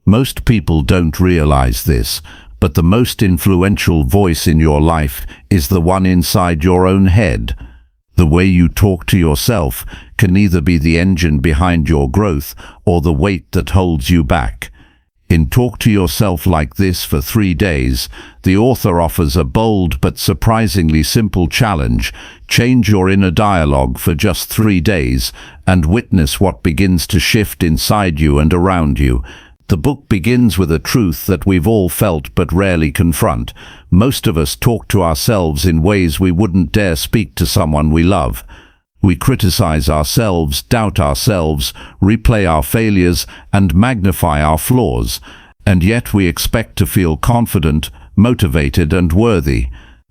Most people don't realize this, but the most influential voice in your life is the one inside your own head. The way you talk to yourself can either be the engine behind your growth or the weight that holds you back. In Talk to Yourself Like This for 3 days, the author offers a bold but surprisingly simple challenge. Change your inner dialogue for just 3 days and witness what begins to shift inside you and around you. The book begins with a truth that we've all felt but rarely confront. Most of us talk to ourselves in ways we wouldn't dare speak to someone we love. We criticize ourselves, doubt ourselves, replay our failures, and magnify our flaws. And yet we expect to feel confident, motivated, and worthy.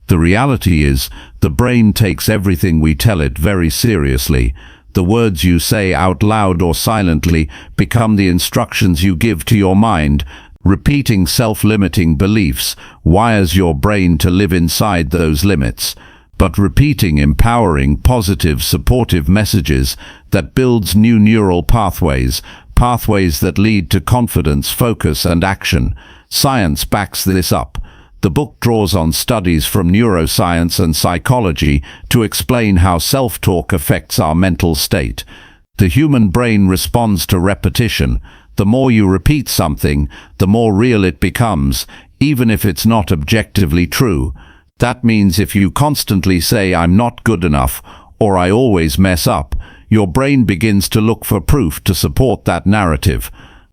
The reality is, the brain takes everything we tell it very seriously. The words you say out loud or silently become the instructions you give to your mind. Repeating self-limiting beliefs wires your brain to live inside those limits. But repeating empowering, positive, supportive messages that builds new neural pathways that lead to confidence, focus, and action. Science backs this up. The book draws on studies from neuroscience and psychology to explain how self-talk affects our mental state. The human brain responds to repetition. The more you repeat something, the more real it becomes, even if it's not objectively true. That means if you constantly say, "I'm not good enough," or "I always mess up," your brain begins to look for proof to support that narrative.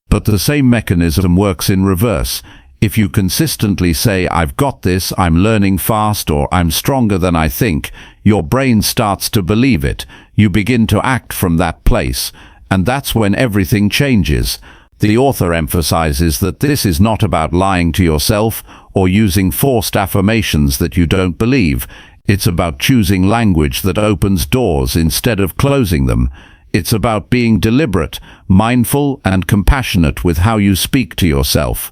But the same mechanism works in reverse. If you consistently say, "I've got this," "I'm learning fast," or "I'm stronger than I think," your brain starts to believe it. You begin to act from that place. And that's when everything changes. The author emphasizes that this is not about lying to yourself or using forced affirmations that you don't believe. It's about choosing language that opens doors instead of closing them. It's about being deliberate, mindful, and compassionate with how you speak to yourself.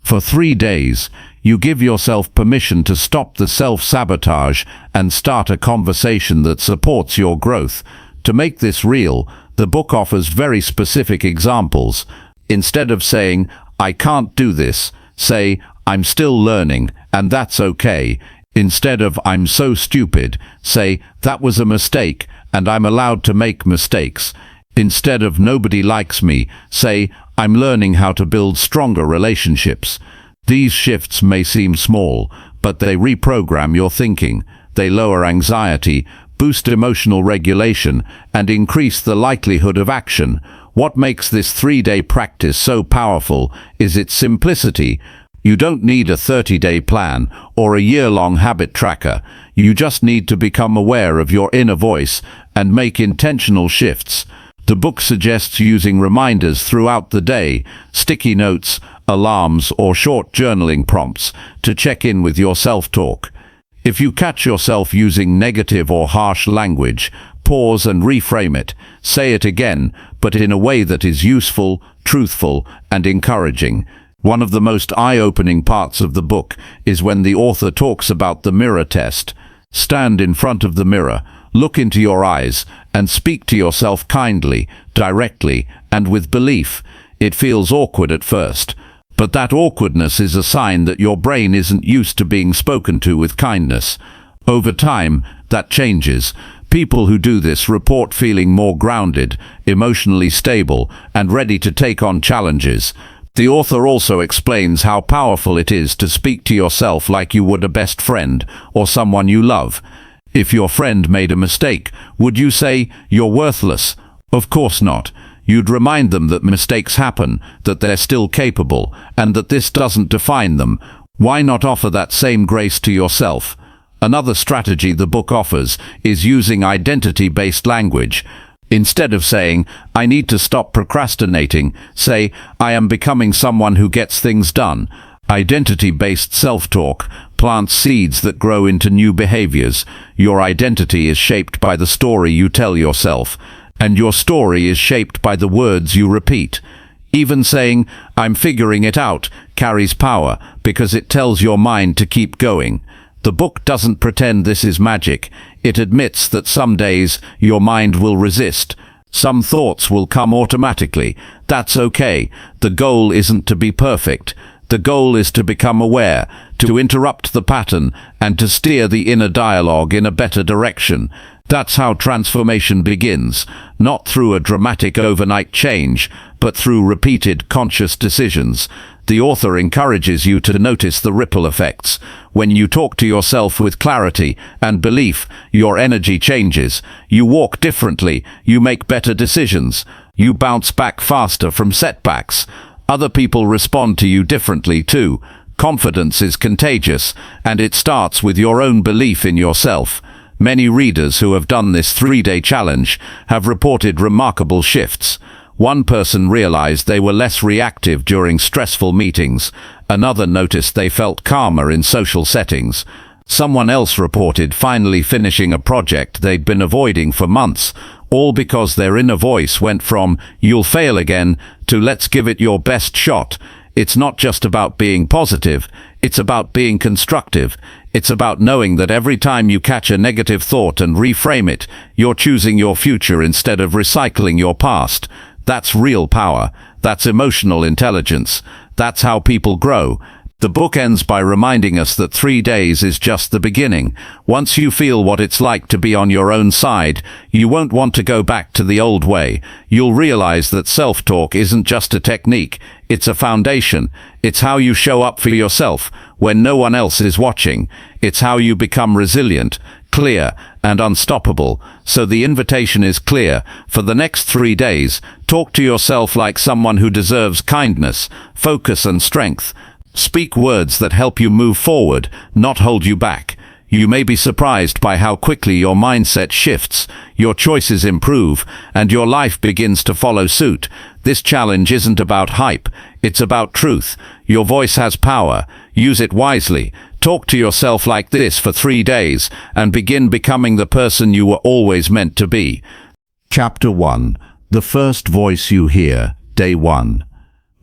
For 3 days, you give yourself permission to stop the self-sabotage and start a conversation that supports your growth. To make this real, the book offers very specific examples. Instead of saying, "I can't do this," say, "I'm still learning, and that's okay." Instead of "I'm so stupid," say, "That was a mistake, and I'm allowed to make mistakes." Instead of "Nobody likes me," say, "I'm learning how to build stronger relationships." These shifts may seem small, but they reprogram your thinking. They lower anxiety, boost emotional regulation, and increase the likelihood of action. What makes this 3-day practice so powerful is its simplicity. You don't need a 30-day plan or a year-long habit tracker. You just need to become aware of your inner voice and make intentional shifts. The book suggests using reminders throughout the day, sticky notes, alarms, or short journaling prompts to check in with your self-talk. If you catch yourself using negative or harsh language, pause and reframe it. Say it again, but in a way that is useful, truthful, and encouraging. One of the most eye-opening parts of the book is when the author talks about the mirror test. Stand in front of the mirror, look into your eyes, and speak to yourself kindly, directly, and with belief. It feels awkward at first, but that awkwardness is a sign that your brain isn't used to being spoken to with kindness. Over time, that changes. People who do this report feeling more grounded, emotionally stable, and ready to take on challenges. The author also explains how powerful it is to speak to yourself like you would a best friend or someone you love. If your friend made a mistake, would you say, "You're worthless"? Of course not. You'd remind them that mistakes happen, that they're still capable, and that this doesn't define them. Why not offer that same grace to yourself? Another strategy the book offers is using identity-based language. Instead of saying, "I need to stop procrastinating," say, "I am becoming someone who gets things done." Identity-based self-talk plants seeds that grow into new behaviors. Your identity is shaped by the story you tell yourself, and your story is shaped by the words you repeat. Even saying, "I'm figuring it out," carries power because it tells your mind to keep going. The book doesn't pretend this is magic. It admits that some days your mind will resist. Some thoughts will come automatically. That's okay. The goal isn't to be perfect. The goal is to become aware, to interrupt the pattern, and to steer the inner dialogue in a better direction. That's how transformation begins, not through a dramatic overnight change, but through repeated conscious decisions. The author encourages you to notice the ripple effects. When you talk to yourself with clarity and belief, your energy changes. You walk differently, you make better decisions, you bounce back faster from setbacks. Other people respond to you differently too. Confidence is contagious, and it starts with your own belief in yourself. Many readers who have done this 3-day challenge have reported remarkable shifts. One person realized they were less reactive during stressful meetings. Another noticed they felt calmer in social settings. Someone else reported finally finishing a project they'd been avoiding for months, all because their inner voice went from "you'll fail again" to "let's give it your best shot." It's not just about being positive, it's about being constructive. It's about knowing that every time you catch a negative thought and reframe it, you're choosing your future instead of recycling your past. That's real power. That's emotional intelligence. That's how people grow. The book ends by reminding us that 3 days is just the beginning. Once you feel what it's like to be on your own side, you won't want to go back to the old way. You'll realize that self-talk isn't just a technique, it's a foundation. It's how you show up for yourself when no one else is watching. It's how you become resilient, clear, and unstoppable. So the invitation is clear. For the next 3 days, talk to yourself like someone who deserves kindness, focus, and strength. Speak words that help you move forward, not hold you back. You may be surprised by how quickly your mindset shifts, your choices improve, and your life begins to follow suit. This challenge isn't about hype, it's about truth. Your voice has power. Use it wisely. Talk to yourself like this for 3 days, and begin becoming the person you were always meant to be. Chapter 1. The first voice you hear, Day 1.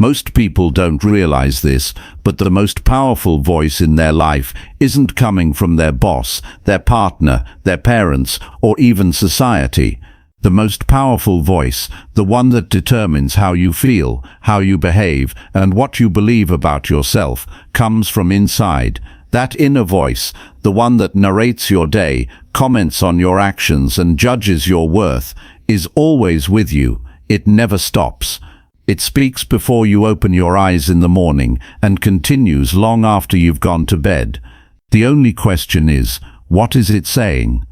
Most people don't realize this, but the most powerful voice in their life isn't coming from their boss, their partner, their parents, or even society. The most powerful voice, the one that determines how you feel, how you behave, and what you believe about yourself, comes from inside. That inner voice, the one that narrates your day, comments on your actions, and judges your worth, is always with you. It never stops. It speaks before you open your eyes in the morning and continues long after you've gone to bed. The only question is, what is it saying?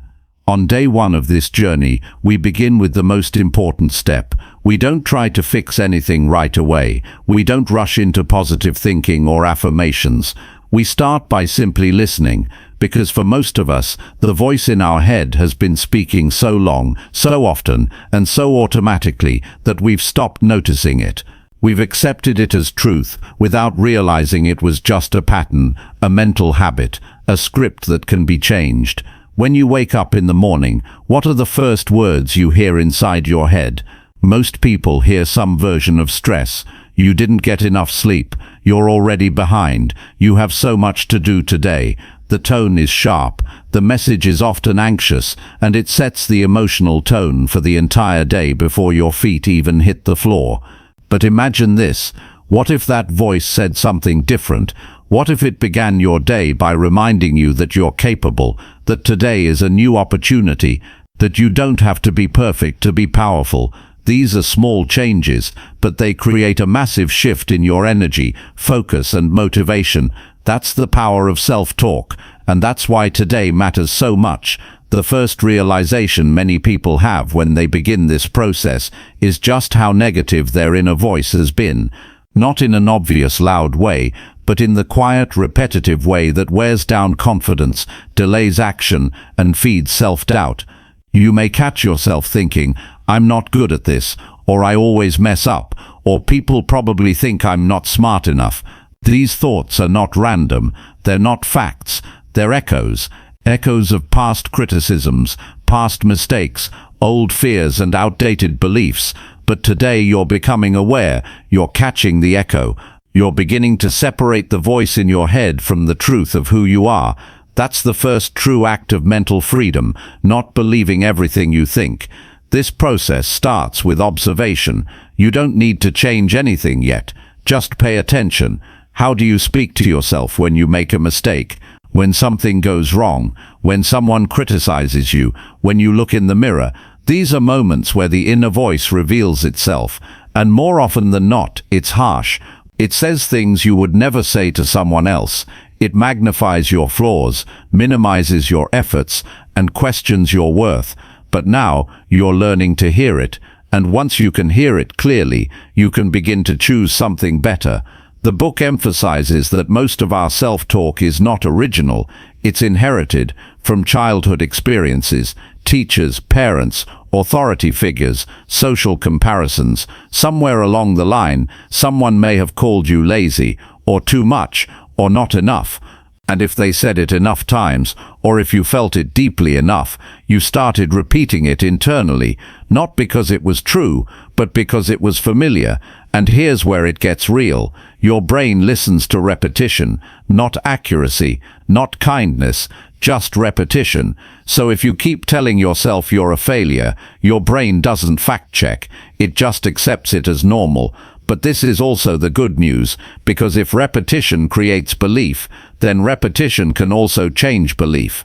On day 1 of this journey, we begin with the most important step. We don't try to fix anything right away. We don't rush into positive thinking or affirmations. We start by simply listening, because for most of us, the voice in our head has been speaking so long, so often, and so automatically that we've stopped noticing it. We've accepted it as truth without realizing it was just a pattern, a mental habit, a script that can be changed. When you wake up in the morning, what are the first words you hear inside your head? Most people hear some version of stress. You didn't get enough sleep. You're already behind. You have so much to do today. The tone is sharp. The message is often anxious, and it sets the emotional tone for the entire day before your feet even hit the floor. But imagine this. What if that voice said something different? What if it began your day by reminding you that you're capable, that today is a new opportunity, that you don't have to be perfect to be powerful? These are small changes, but they create a massive shift in your energy, focus, and motivation. That's the power of self-talk, and that's why today matters so much. The first realization many people have when they begin this process is just how negative their inner voice has been. Not in an obvious loud way, but in the quiet, repetitive way that wears down confidence, delays action, and feeds self-doubt. You may catch yourself thinking, "I'm not good at this," or "I always mess up," or "people probably think I'm not smart enough." These thoughts are not random. They're not facts. They're echoes. Echoes of past criticisms, past mistakes, old fears, and outdated beliefs. But today you're becoming aware. You're catching the echo. You're beginning to separate the voice in your head from the truth of who you are. That's the first true act of mental freedom, not believing everything you think. This process starts with observation. You don't need to change anything yet. Just pay attention. How do you speak to yourself when you make a mistake? When something goes wrong? When someone criticizes you? When you look in the mirror? These are moments where the inner voice reveals itself, and more often than not, it's harsh. It says things you would never say to someone else. It magnifies your flaws, minimizes your efforts, and questions your worth. But now, you're learning to hear it, and once you can hear it clearly, you can begin to choose something better. The book emphasizes that most of our self-talk is not original. It's inherited from childhood experiences, teachers, parents, authority figures, social comparisons. Somewhere along the line, someone may have called you lazy, or too much, or not enough. And if they said it enough times, or if you felt it deeply enough, you started repeating it internally, not because it was true, but because it was familiar. And here's where it gets real. Your brain listens to repetition, not accuracy, not kindness, just repetition. So if you keep telling yourself you're a failure, your brain doesn't fact-check. It just accepts it as normal. But this is also the good news, because if repetition creates belief, then repetition can also change belief.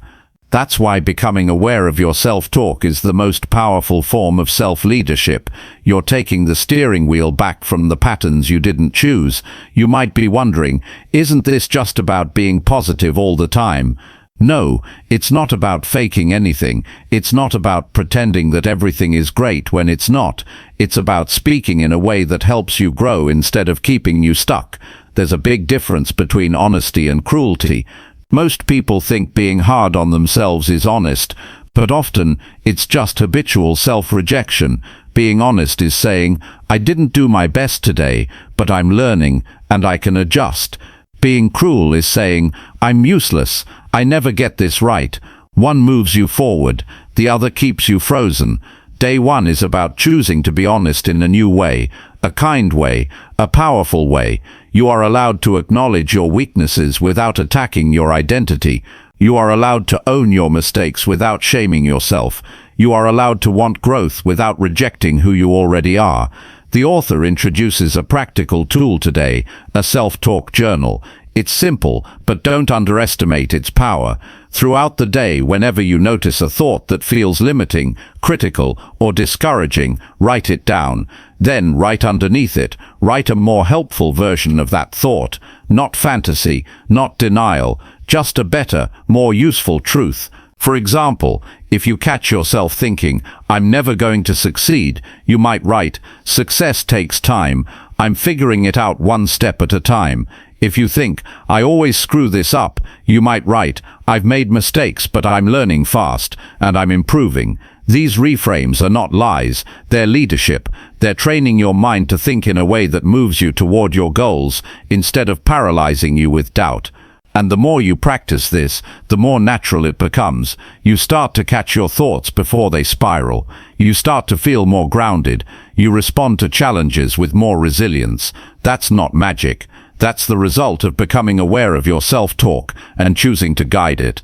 That's why becoming aware of your self-talk is the most powerful form of self-leadership. You're taking the steering wheel back from the patterns you didn't choose. You might be wondering, isn't this just about being positive all the time? No, it's not about faking anything. It's not about pretending that everything is great when it's not. It's about speaking in a way that helps you grow instead of keeping you stuck. There's a big difference between honesty and cruelty. Most people think being hard on themselves is honest, but often it's just habitual self-rejection. Being honest is saying, I didn't do my best today, but I'm learning and I can adjust. Being cruel is saying, I'm useless, I never get this right. One moves you forward, the other keeps you frozen. Day one is about choosing to be honest in a new way, a kind way, a powerful way. You are allowed to acknowledge your weaknesses without attacking your identity. You are allowed to own your mistakes without shaming yourself. You are allowed to want growth without rejecting who you already are. The author introduces a practical tool today, a self-talk journal. It's simple, but don't underestimate its power. Throughout the day, whenever you notice a thought that feels limiting, critical, or discouraging, write it down. Then, right underneath it, write a more helpful version of that thought. Not fantasy, not denial, just a better, more useful truth. For example, if you catch yourself thinking, I'm never going to succeed, you might write, success takes time. I'm figuring it out one step at a time. If you think, I always screw this up, you might write, I've made mistakes, but I'm learning fast, and I'm improving. These reframes are not lies, they're leadership. They're training your mind to think in a way that moves you toward your goals, instead of paralyzing you with doubt. And the more you practice this, the more natural it becomes. You start to catch your thoughts before they spiral. You start to feel more grounded. You respond to challenges with more resilience. That's not magic. That's the result of becoming aware of your self-talk and choosing to guide it.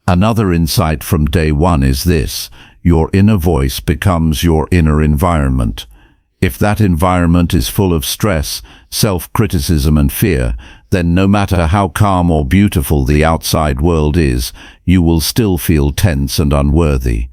Another insight from day one is this: your inner voice becomes your inner environment. If that environment is full of stress, self-criticism and fear, then no matter how calm or beautiful the outside world is, you will still feel tense and unworthy.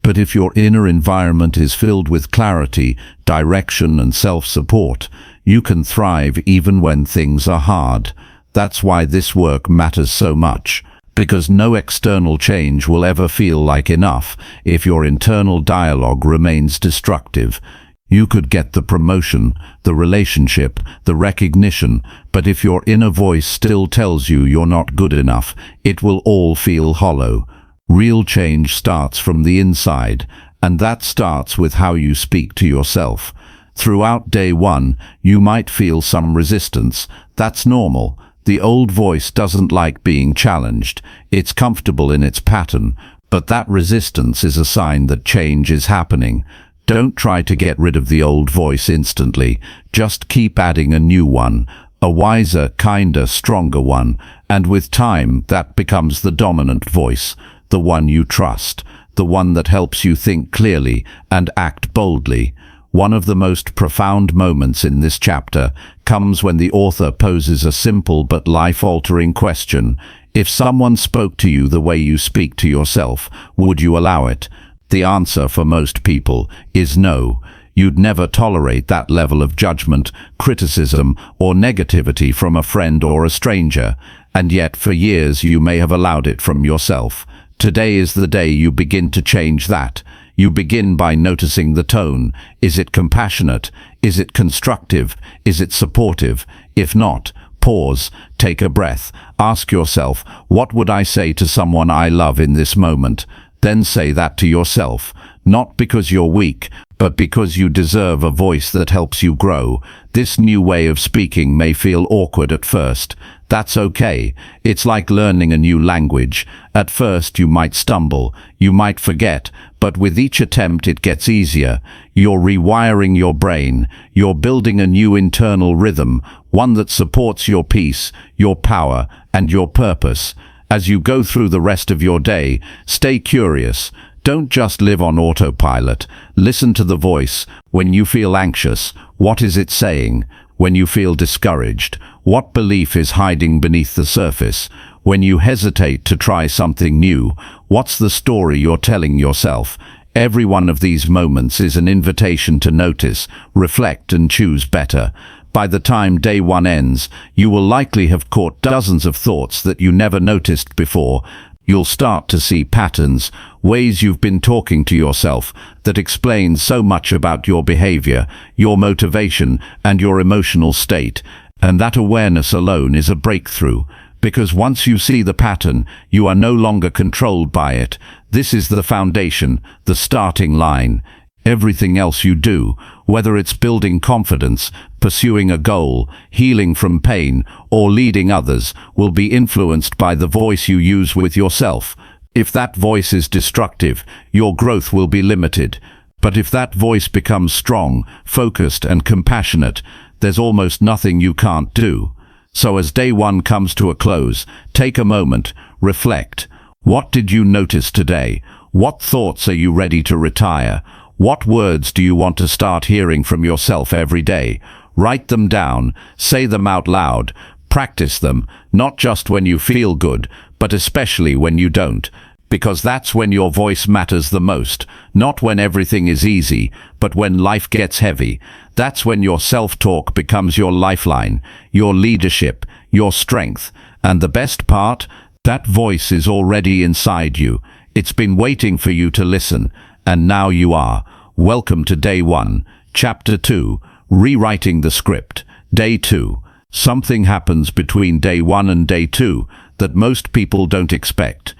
But if your inner environment is filled with clarity, direction and self-support, you can thrive even when things are hard. That's why this work matters so much, because no external change will ever feel like enough if your internal dialogue remains destructive. You could get the promotion, the relationship, the recognition, but if your inner voice still tells you you're not good enough, it will all feel hollow. Real change starts from the inside, and that starts with how you speak to yourself. Throughout day one, you might feel some resistance. That's normal. The old voice doesn't like being challenged. It's comfortable in its pattern, but that resistance is a sign that change is happening. Don't try to get rid of the old voice instantly. Just keep adding a new one, a wiser, kinder, stronger one, and with time that becomes the dominant voice, the one you trust. the one that helps you think clearly and act boldly. One of the most profound moments in this chapter comes when the author poses a simple but life-altering question. If someone spoke to you the way you speak to yourself, would you allow it? The answer for most people is no. You'd never tolerate that level of judgment, criticism, or negativity from a friend or a stranger, and yet for years you may have allowed it from yourself. Today is the day you begin to change that. You begin by noticing the tone. Is it compassionate? Is it constructive? Is it supportive? If not, pause, take a breath, ask yourself, what would I say to someone I love in this moment? Then say that to yourself, not because you're weak, but because you deserve a voice that helps you grow. This new way of speaking may feel awkward at first. That's okay. It's like learning a new language. At first you might stumble, you might forget, but with each attempt it gets easier. You're rewiring your brain. You're building a new internal rhythm, one that supports your peace, your power, and your purpose. As you go through the rest of your day, stay curious. Don't just live on autopilot. Listen to the voice. When you feel anxious, what is it saying? When you feel discouraged, what belief is hiding beneath the surface? When you hesitate to try something new, what's the story you're telling yourself? Every one of these moments is an invitation to notice, reflect, and choose better. By the time day one ends, you will likely have caught dozens of thoughts that you never noticed before. You'll start to see patterns, ways you've been talking to yourself, that explain so much about your behavior, your motivation, and your emotional state. And that awareness alone is a breakthrough, because once you see the pattern, you are no longer controlled by it. This is the foundation, the starting line. Everything else you do, whether it's building confidence, pursuing a goal, healing from pain, or leading others, will be influenced by the voice you use with yourself. If that voice is destructive, your growth will be limited. But if that voice becomes strong, focused, and compassionate, there's almost nothing you can't do. So as day one comes to a close, take a moment, reflect. What did you notice today? What thoughts are you ready to retire? What words do you want to start hearing from yourself every day? Write them down, say them out loud, practice them, not just when you feel good, but especially when you don't. Because that's when your voice matters the most, not when everything is easy, but when life gets heavy. That's when your self-talk becomes your lifeline, your leadership, your strength. And the best part? That voice is already inside you. It's been waiting for you to listen. And now you are. Welcome to Day 1, Chapter 2, Rewriting the Script. Day 2. Something happens between Day 1 and Day 2 that most people don't expect.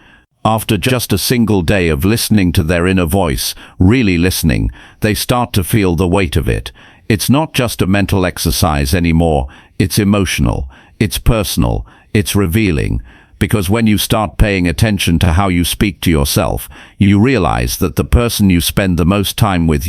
After just a single day of listening to their inner voice, really listening, they start to feel the weight of it. It's not just a mental exercise anymore. It's emotional. It's personal. It's revealing. Because when you start paying attention to how you speak to yourself, you realize that the person you spend the most time with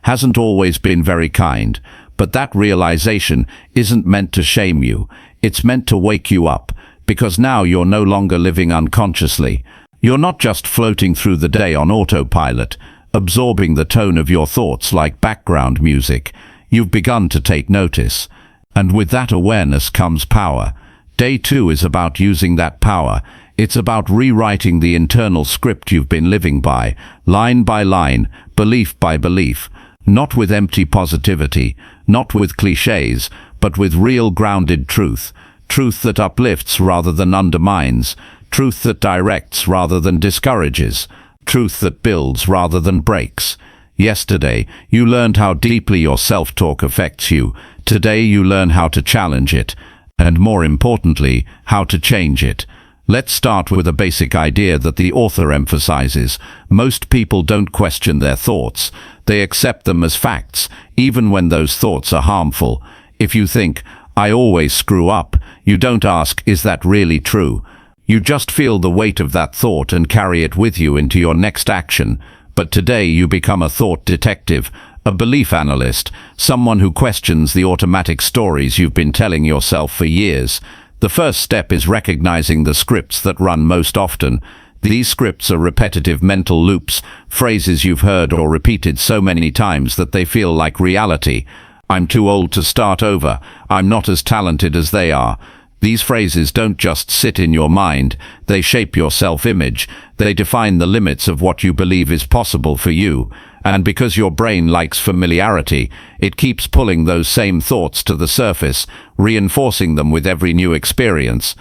hasn't always been very kind. But that realization isn't meant to shame you. It's meant to wake you up, because now you're no longer living unconsciously. You're not just floating through the day on autopilot, absorbing the tone of your thoughts like background music. You've begun to take notice. And with that awareness comes power. Day 2 is about using that power. It's about rewriting the internal script you've been living by line, belief by belief. Not with empty positivity, not with cliches, but with real grounded truth. Truth that uplifts rather than undermines. Truth that directs rather than discourages. Truth that builds rather than breaks. Yesterday, you learned how deeply your self-talk affects you. Today, you learn how to challenge it. And more importantly, how to change it. Let's start with a basic idea that the author emphasizes. Most people don't question their thoughts. They accept them as facts, even when those thoughts are harmful. If you think, I always screw up, you don't ask, is that really true? You just feel the weight of that thought and carry it with you into your next action. But today you become a thought detective, a belief analyst, someone who questions the automatic stories you've been telling yourself for years. The first step is recognizing the scripts that run most often. These scripts are repetitive mental loops, phrases you've heard or repeated so many times that they feel like reality. I'm too old to start over. I'm not as talented as they are. These phrases don't just sit in your mind, they shape your self-image. They define the limits of what you believe is possible for you. And because your brain likes familiarity, it keeps pulling those same thoughts to the surface, reinforcing them with every new experience.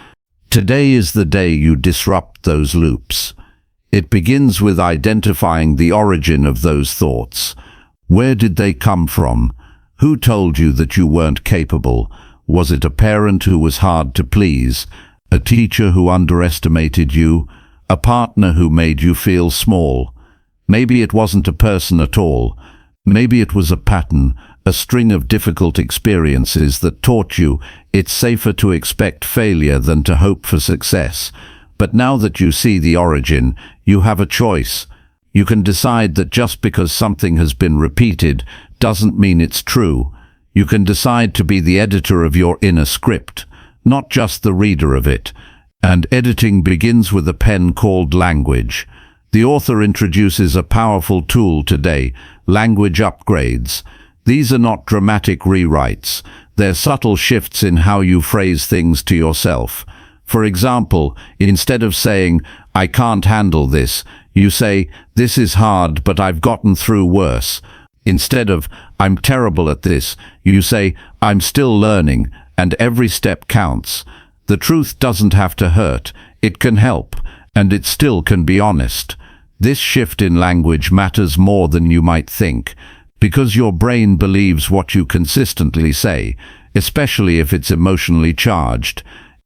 Today is the day you disrupt those loops. It begins with identifying the origin of those thoughts. Where did they come from? Who told you that you weren't capable? Was it a parent who was hard to please? A teacher who underestimated you? A partner who made you feel small? Maybe it wasn't a person at all. Maybe it was a pattern, a string of difficult experiences that taught you it's safer to expect failure than to hope for success. But now that you see the origin, you have a choice. You can decide that just because something has been repeated doesn't mean it's true. You can decide to be the editor of your inner script, not just the reader of it. And editing begins with a pen called language. The author introduces a powerful tool today, language upgrades. These are not dramatic rewrites. They're subtle shifts in how you phrase things to yourself. For example, instead of saying, "I can't handle this," you say, "This is hard, but I've gotten through worse." Instead of, "I'm terrible at this," you say, "I'm still learning, and every step counts." The truth doesn't have to hurt. It can help, and it still can be honest. This shift in language matters more than you might think, because your brain believes what you consistently say, especially if it's emotionally charged.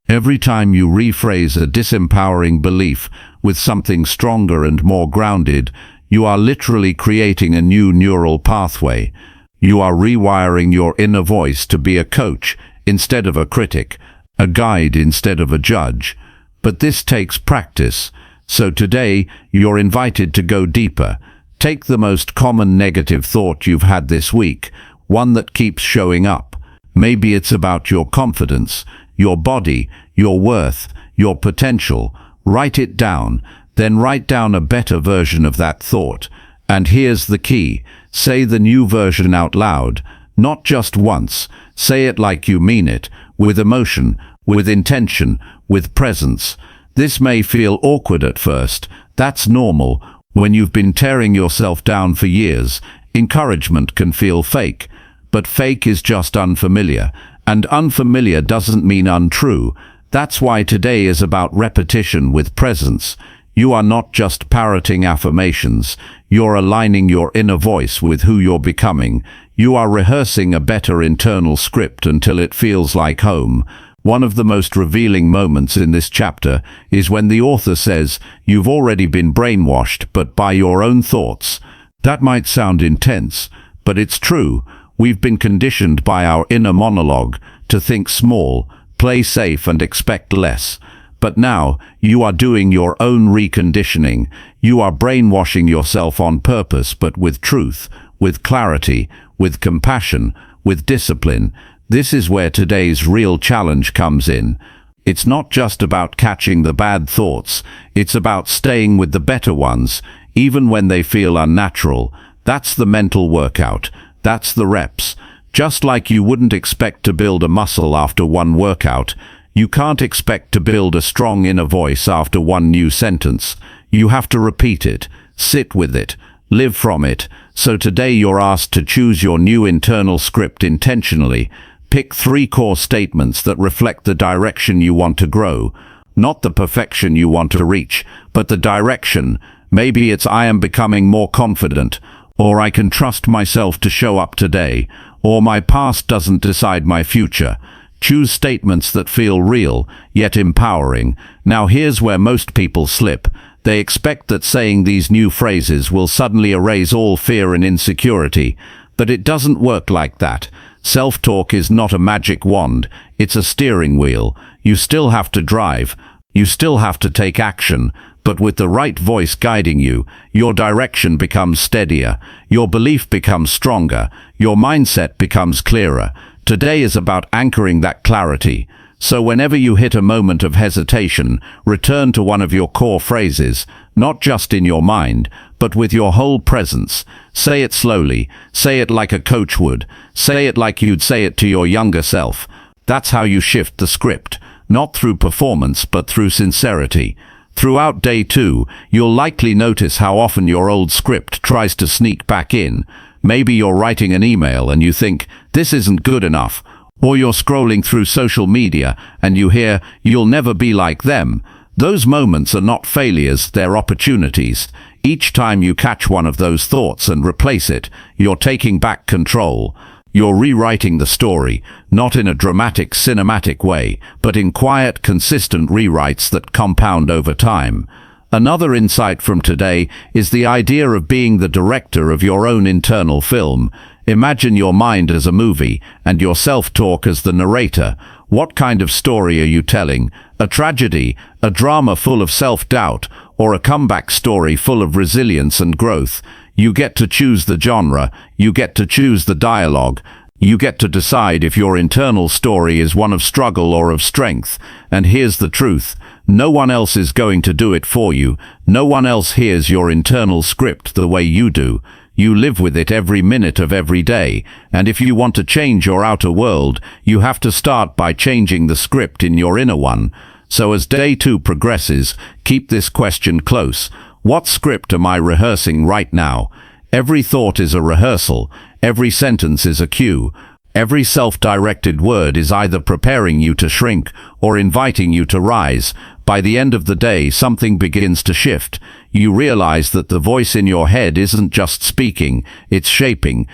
Every time you rephrase a disempowering belief with something stronger and more grounded, you are literally creating a new neural pathway. You are rewiring your inner voice to be a coach instead of a critic, a guide instead of a judge. But this takes practice. So today, you're invited to go deeper. Take the most common negative thought you've had this week, one that keeps showing up. Maybe it's about your confidence, your body, your worth, your potential. Write it down. Then write down a better version of that thought. And here's the key. Say the new version out loud, not just once. Say it like you mean it, with emotion, with intention, with presence. This may feel awkward at first. That's normal. When you've been tearing yourself down for years, encouragement can feel fake. But fake is just unfamiliar, and unfamiliar doesn't mean untrue. That's why today is about repetition with presence. You are not just parroting affirmations. You're aligning your inner voice with who you're becoming. You are rehearsing a better internal script until it feels like home. One of the most revealing moments in this chapter is when the author says, "You've already been brainwashed, but by your own thoughts." That might sound intense, but it's true. We've been conditioned by our inner monologue to think small, play safe, and expect less. But now, you are doing your own reconditioning. You are brainwashing yourself on purpose, but with truth, with clarity, with compassion, with discipline. This is where today's real challenge comes in. It's not just about catching the bad thoughts. It's about staying with the better ones, even when they feel unnatural. That's the mental workout. That's the reps. Just like you wouldn't expect to build a muscle after one workout, you can't expect to build a strong inner voice after one new sentence. You have to repeat it, sit with it, live from it. So today you're asked to choose your new internal script intentionally. Pick 3 core statements that reflect the direction you want to grow. Not the perfection you want to reach, but the direction. Maybe it's "I am becoming more confident," or "I can trust myself to show up today," or "My past doesn't decide my future." Choose statements that feel real, yet empowering. Now here's where most people slip. They expect that saying these new phrases will suddenly erase all fear and insecurity. But it doesn't work like that. Self-talk is not a magic wand. It's a steering wheel. You still have to drive. You still have to take action. But with the right voice guiding you, your direction becomes steadier. Your belief becomes stronger. Your mindset becomes clearer. Today is about anchoring that clarity. So whenever you hit a moment of hesitation, return to one of your core phrases, not just in your mind, but with your whole presence. Say it slowly. Say it like a coach would. Say it like you'd say it to your younger self. That's how you shift the script, not through performance, but through sincerity. Throughout day 2, you'll likely notice how often your old script tries to sneak back in. Maybe you're writing an email and you think, this isn't good enough. Or you're scrolling through social media and you hear, you'll never be like them. Those moments are not failures, they're opportunities. Each time you catch one of those thoughts and replace it, you're taking back control. You're rewriting the story, not in a dramatic, cinematic way, but in quiet, consistent rewrites that compound over time. Another insight from today is the idea of being the director of your own internal film. Imagine your mind as a movie and your self-talk as the narrator. What kind of story are you telling? A tragedy, a drama full of self-doubt, or a comeback story full of resilience and growth? You get to choose the genre, you get to choose the dialogue, you get to decide if your internal story is one of struggle or of strength. And here's the truth. No one else is going to do it for you. No one else hears your internal script the way you do. You live with it every minute of every day, and if you want to change your outer world, you have to start by changing the script in your inner one. So as day 2 progresses, keep this question close. What script am I rehearsing right now? Every thought is a rehearsal. Every sentence is a cue. Every self-directed word is either preparing you to shrink or inviting you to rise. By the end of the day, something begins to shift. You realize that the voice in your head isn't just speaking, it's shaping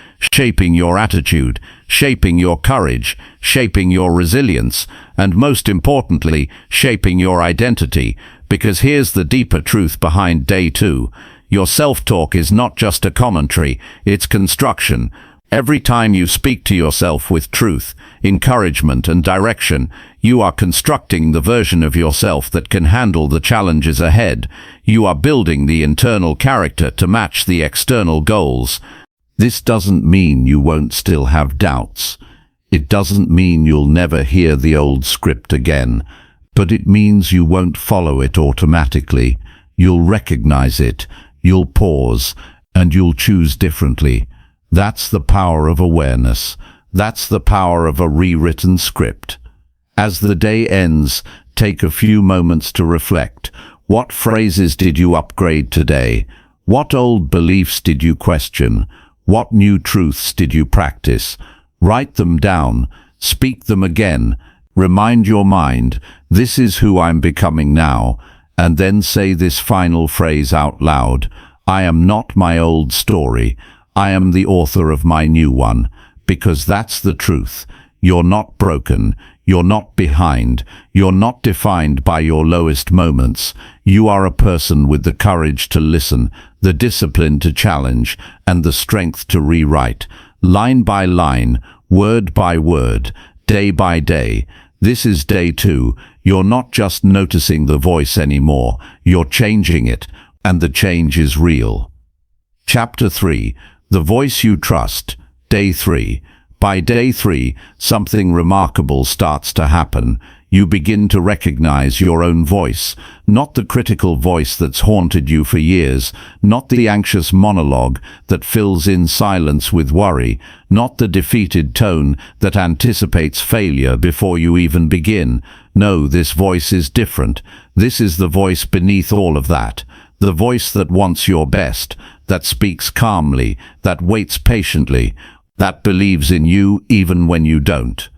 your attitude, shaping your courage, shaping your resilience, and most importantly, shaping your identity. Because here's the deeper truth behind day 2. Your self-talk is not just a commentary, it's construction. Every time you speak to yourself with truth, encouragement, and direction, you are constructing the version of yourself that can handle the challenges ahead. You are building the internal character to match the external goals. This doesn't mean you won't still have doubts. It doesn't mean you'll never hear the old script again. But it means you won't follow it automatically. You'll recognize it, you'll pause, and you'll choose differently. That's the power of awareness. That's the power of a rewritten script. As the day ends, take a few moments to reflect. What phrases did you upgrade today? What old beliefs did you question? What new truths did you practice? Write them down. Speak them again. Remind your mind, this is who I'm becoming now. And then say this final phrase out loud. I am not my old story. I am the author of my new one. Because that's the truth. You're not broken. You're not behind. You're not defined by your lowest moments. You are a person with the courage to listen, the discipline to challenge, and the strength to rewrite. Line by line, word by word, day by day. This is day 2. You're not just noticing the voice anymore. You're changing it, and the change is real. Chapter 3. The Voice You Trust. Day 3. By day 3, something remarkable starts to happen. You begin to recognize your own voice, not the critical voice that's haunted you for years, not the anxious monologue that fills in silence with worry, not the defeated tone that anticipates failure before you even begin. No, this voice is different. This is the voice beneath all of that. The voice that wants your best, that speaks calmly, that waits patiently, that believes in you even when you don't.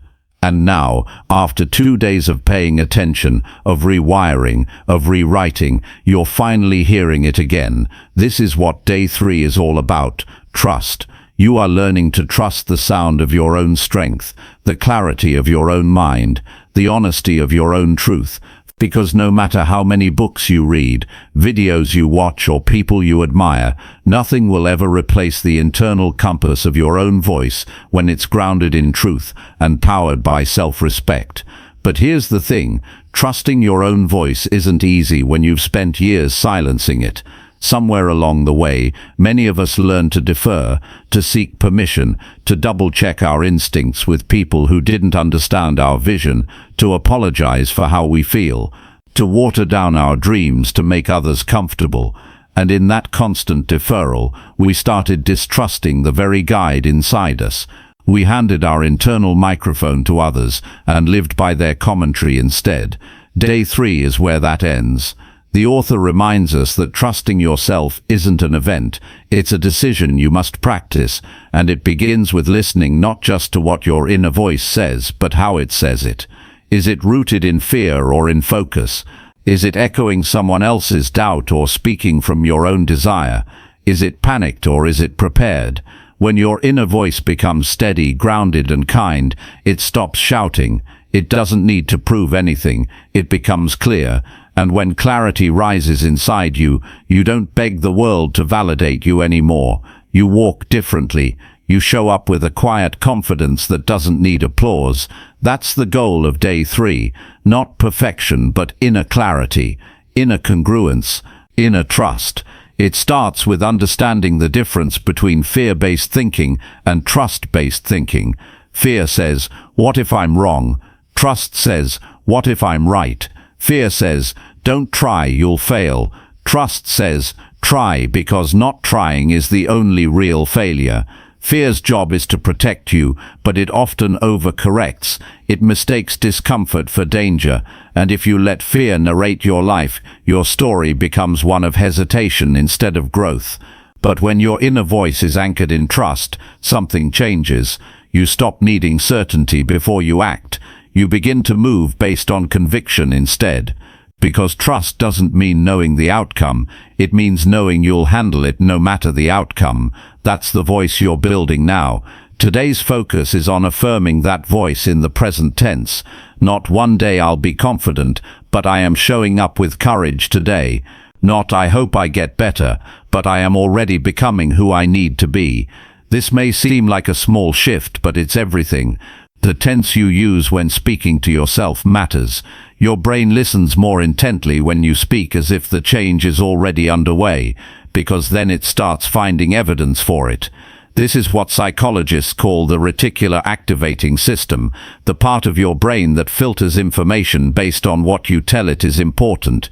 And now, after 2 days of paying attention, of rewiring, of rewriting, you're finally hearing it again. This is what day 3 is all about. Trust. You are learning to trust the sound of your own strength, the clarity of your own mind, the honesty of your own truth. Because no matter how many books you read, videos you watch, or people you admire, nothing will ever replace the internal compass of your own voice when it's grounded in truth and powered by self-respect. But here's the thing, trusting your own voice isn't easy when you've spent years silencing it. Somewhere along the way, many of us learn to defer, to seek permission, to double-check our instincts with people who didn't understand our vision, to apologize for how we feel, to water down our dreams to make others comfortable. And in that constant deferral, we started distrusting the very guide inside us. We handed our internal microphone to others and lived by their commentary instead. Day 3 is where that ends. The author reminds us that trusting yourself isn't an event, it's a decision you must practice, and it begins with listening not just to what your inner voice says, but how it says it. Is it rooted in fear or in focus? Is it echoing someone else's doubt or speaking from your own desire? Is it panicked or is it prepared? When your inner voice becomes steady, grounded and kind, it stops shouting. It doesn't need to prove anything. It becomes clear. And when clarity rises inside you, you don't beg the world to validate you anymore. You walk differently. You show up with a quiet confidence that doesn't need applause. That's the goal of day 3. Not perfection, but inner clarity, inner congruence, inner trust. It starts with understanding the difference between fear-based thinking and trust-based thinking. Fear says, "What if I'm wrong?" Trust says, "What if I'm right?" Fear says, "Don't try, you'll fail." Trust says, "Try, because not trying is the only real failure." Fear's job is to protect you, but it often overcorrects. It mistakes discomfort for danger, and if you let fear narrate your life, your story becomes one of hesitation instead of growth. But when your inner voice is anchored in trust, something changes. You stop needing certainty before you act. You begin to move based on conviction instead. Because trust doesn't mean knowing the outcome, it means knowing you'll handle it no matter the outcome. That's the voice you're building now. Today's focus is on affirming that voice in the present tense. Not "one day I'll be confident," but "I am showing up with courage today." Not "I hope I get better," but "I am already becoming who I need to be." This may seem like a small shift, but it's everything. The tense you use when speaking to yourself matters. Your brain listens more intently when you speak as if the change is already underway, because then it starts finding evidence for it. This is what psychologists call the reticular activating system, the part of your brain that filters information based on what you tell it is important.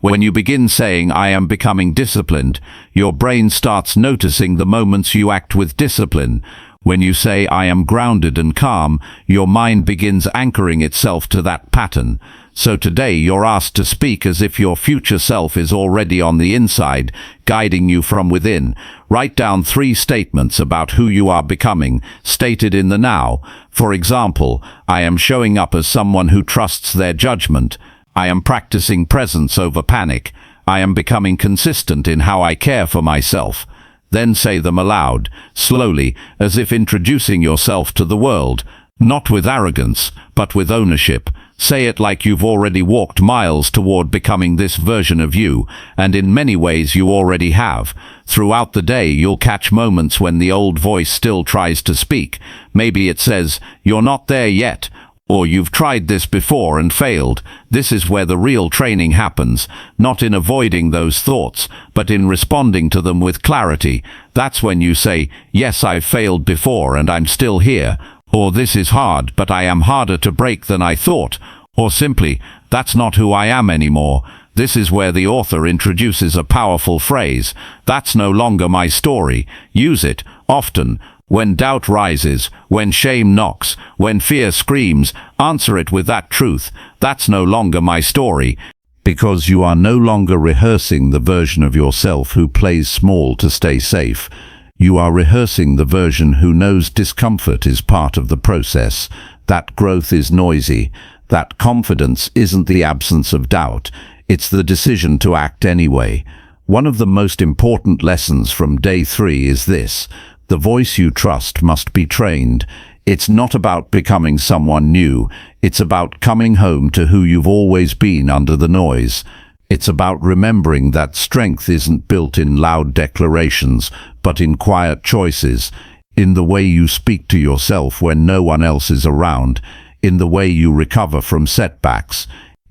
When you begin saying, "I am becoming disciplined," your brain starts noticing the moments you act with discipline. When you say, "I am grounded and calm," your mind begins anchoring itself to that pattern. So today you're asked to speak as if your future self is already on the inside, guiding you from within. Write down 3 statements about who you are becoming, stated in the now. For example, "I am showing up as someone who trusts their judgment." "I am practicing presence over panic." "I am becoming consistent in how I care for myself." Then say them aloud, slowly, as if introducing yourself to the world, not with arrogance, but with ownership. Say it like you've already walked miles toward becoming this version of you, and in many ways you already have. Throughout the day you'll catch moments when the old voice still tries to speak. Maybe it says, "You're not there yet," or "You've tried this before and failed." This is where the real training happens, not in avoiding those thoughts, but in responding to them with clarity. That's when you say, "Yes, I've failed before and I'm still here," or "This is hard, but I am harder to break than I thought," or simply, "That's not who I am anymore." This is where the author introduces a powerful phrase, "That's no longer my story." Use it often. When doubt rises, when shame knocks, when fear screams, answer it with that truth. "That's no longer my story." Because you are no longer rehearsing the version of yourself who plays small to stay safe. You are rehearsing the version who knows discomfort is part of the process, that growth is noisy, that confidence isn't the absence of doubt, it's the decision to act anyway. One of the most important lessons from day 3 is this: the voice you trust must be trained. It's not about becoming someone new. It's about coming home to who you've always been under the noise. It's about remembering that strength isn't built in loud declarations, but in quiet choices, in the way you speak to yourself when no one else is around, in the way you recover from setbacks,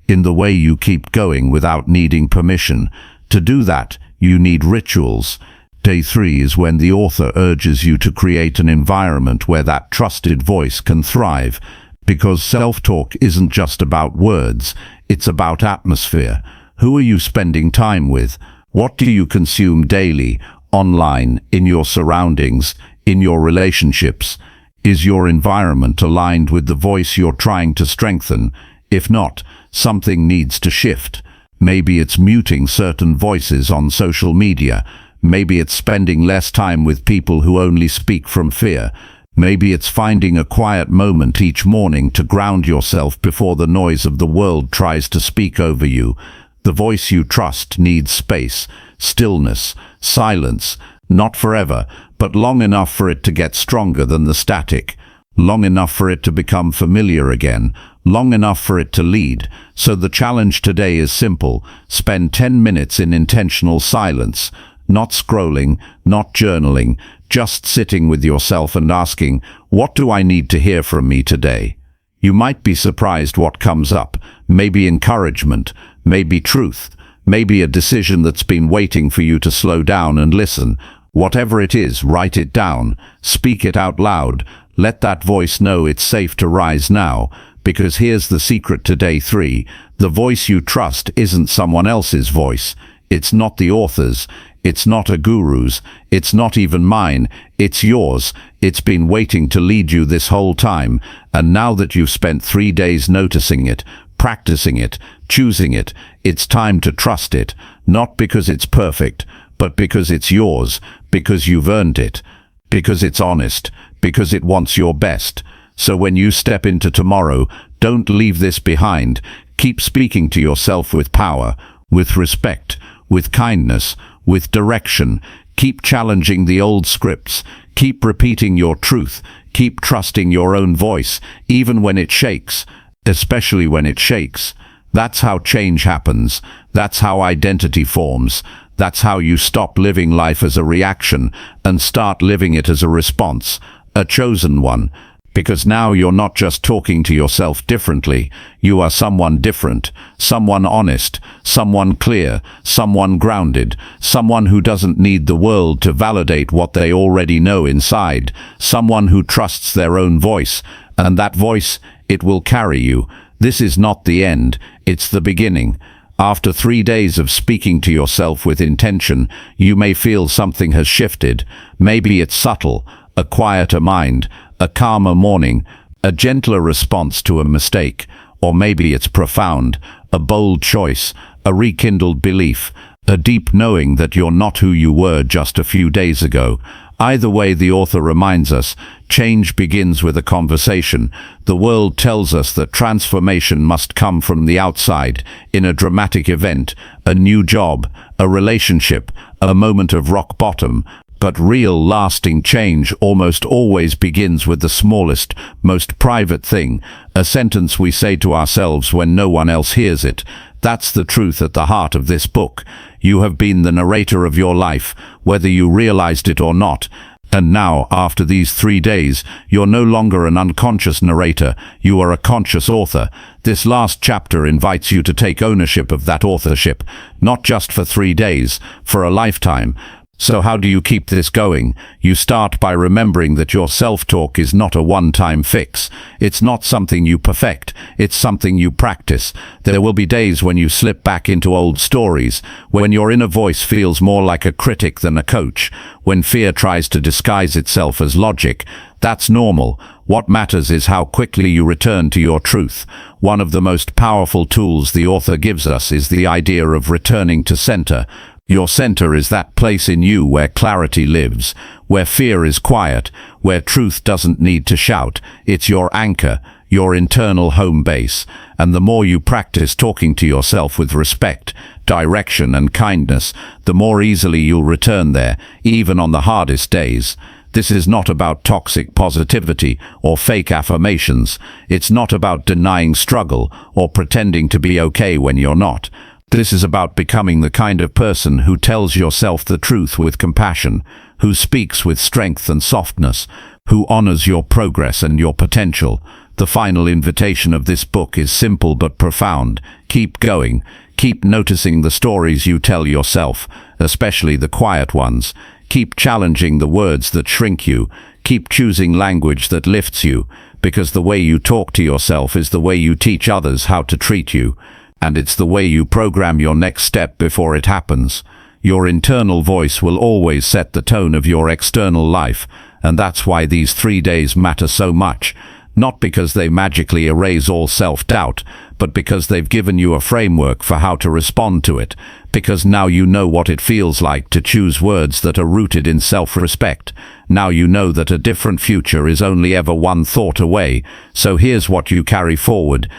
in the way you keep going without needing permission. To do that, You need rituals. Day 3 is when the author urges you to create an environment where that trusted voice can thrive, because self-talk isn't just about words, it's about atmosphere. Who are you spending time with? What do you consume daily, online, in your surroundings, in your relationships? Is your environment aligned with the voice you're trying to strengthen? If not, something needs to shift. Maybe it's muting certain voices on social media. Maybe it's spending less time with people who only speak from fear. Maybe it's finding a quiet moment each morning to ground yourself before the noise of the world tries to speak over you. The voice you trust needs space, stillness, silence, not forever, but long enough for it to get stronger than the static, long enough for it to become familiar again, long enough for it to lead. So the challenge today is simple. Spend 10 minutes in intentional silence, not scrolling, not journaling, just sitting with yourself and asking, what do I need to hear from me today? You might be surprised what comes up. Maybe encouragement, maybe truth, maybe a decision that's been waiting for you to slow down and listen. Whatever it is, write it down, speak it out loud. Let that voice know it's safe to rise now, because here's the secret to day 3. The voice you trust isn't someone else's voice. It's not the author's. It's not a guru's. It's not even mine. It's yours. It's been waiting to lead you this whole time. And now that you've spent 3 days noticing it, practicing it, choosing it, it's time to trust it. Not because it's perfect, but because it's yours, because you've earned it, because it's honest, because it wants your best. So when you step into tomorrow, don't leave this behind. Keep speaking to yourself with power, with respect, with kindness, with direction. Keep challenging the old scripts. Keep repeating your truth. Keep trusting your own voice, even when it shakes, especially when it shakes. That's how change happens. That's how identity forms. That's how you stop living life as a reaction and start living it as a response, a chosen one. Because now you're not just talking to yourself differently, you are someone different, someone honest, someone clear, someone grounded, someone who doesn't need the world to validate what they already know inside, someone who trusts their own voice, and that voice, it will carry you. This is not the end, it's the beginning. After 3 days of speaking to yourself with intention, you may feel something has shifted. Maybe it's subtle, a quieter mind, a calmer morning, a gentler response to a mistake, or maybe it's profound, a bold choice, a rekindled belief, a deep knowing that you're not who you were just a few days ago. Either way, the author reminds us, change begins with a conversation. The world tells us that transformation must come from the outside, in a dramatic event, a new job, a relationship, a moment of rock bottom. But real, lasting change almost always begins with the smallest, most private thing, a sentence we say to ourselves when no one else hears it. That's the truth at the heart of this book. You have been the narrator of your life, whether you realized it or not. And now, after these 3 days, you're no longer an unconscious narrator, you are a conscious author. This last chapter invites you to take ownership of that authorship, not just for 3 days, for a lifetime. So how do you keep this going? You start by remembering that your self-talk is not a one-time fix. It's not something you perfect. It's something you practice. There will be days when you slip back into old stories, when your inner voice feels more like a critic than a coach, when fear tries to disguise itself as logic. That's normal. What matters is how quickly you return to your truth. One of the most powerful tools the author gives us is the idea of returning to center. Your center is that place in you where clarity lives, where fear is quiet, where truth doesn't need to shout. It's your anchor, your internal home base. And the more you practice talking to yourself with respect, direction and kindness, the more easily you'll return there, even on the hardest days. This is not about toxic positivity or fake affirmations. It's not about denying struggle or pretending to be okay when you're not. This is about becoming the kind of person who tells yourself the truth with compassion, who speaks with strength and softness, who honors your progress and your potential. The final invitation of this book is simple but profound. Keep going. Keep noticing the stories you tell yourself, especially the quiet ones. Keep challenging the words that shrink you. Keep choosing language that lifts you, because the way you talk to yourself is the way you teach others how to treat you, and it's the way you program your next step before it happens. Your internal voice will always set the tone of your external life, and that's why these 3 days matter so much. Not because they magically erase all self-doubt, but because they've given you a framework for how to respond to it, because now you know what it feels like to choose words that are rooted in self-respect. Now you know that a different future is only ever one thought away. So here's what you carry forward.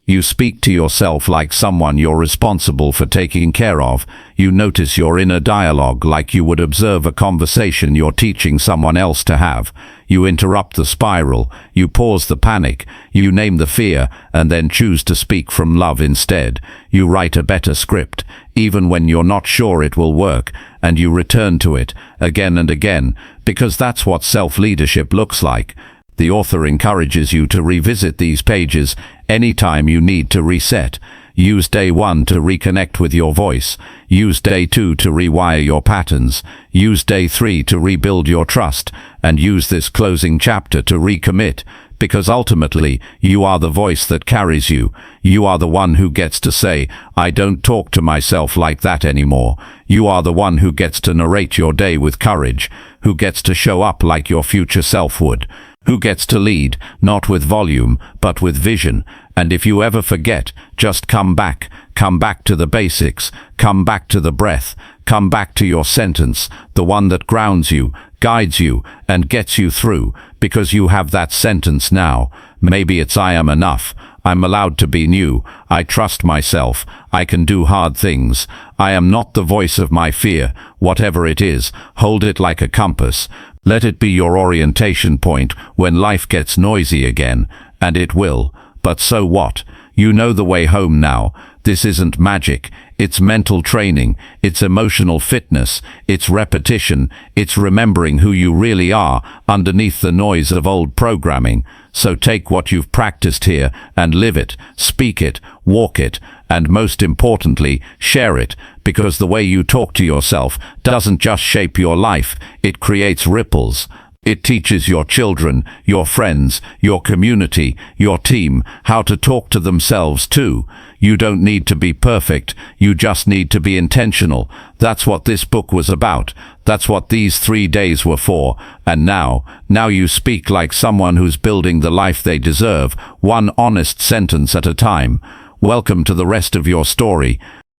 You speak to yourself like someone you're responsible for taking care of. You notice your inner dialogue like you would observe a conversation you're teaching someone else to have. You interrupt the spiral. You pause the panic. You name the fear and then choose to speak from love instead. You write a better script, even when you're not sure it will work, and you return to it again and again, because that's what self-leadership looks like. The author encourages you to revisit these pages anytime you need to reset. Use day 1 to reconnect with your voice. Use day 2 to rewire your patterns. Use day 3 to rebuild your trust. And use this closing chapter to recommit, because ultimately you are the voice that carries you. You are the one who gets to say, I don't talk to myself like that anymore. You are the one who gets to narrate your day with courage, who gets to show up like your future self would, who gets to lead, not with volume, but with vision. And if you ever forget, just come back to the basics, come back to the breath, come back to your sentence, the one that grounds you, guides you, and gets you through, because you have that sentence now. Maybe it's I am enough. I'm allowed to be new. I trust myself. I can do hard things. I am not the voice of my fear. Whatever it is, hold it like a compass. Let it be your orientation point when life gets noisy again, and it will. But so what? You know the way home now. This isn't magic. It's mental training. It's emotional fitness. It's repetition. It's remembering who you really are underneath the noise of old programming. So take what you've practiced here and live it, speak it, walk it, and most importantly, share it, because the way you talk to yourself doesn't just shape your life, it creates ripples. It teaches your children, your friends, your community, your team how to talk to themselves too. You don't need to be perfect, you just need to be intentional. That's what this book was about. That's what these 3 days were for. And now you speak like someone who's building the life they deserve, one honest sentence at a time. Welcome to the rest of your story.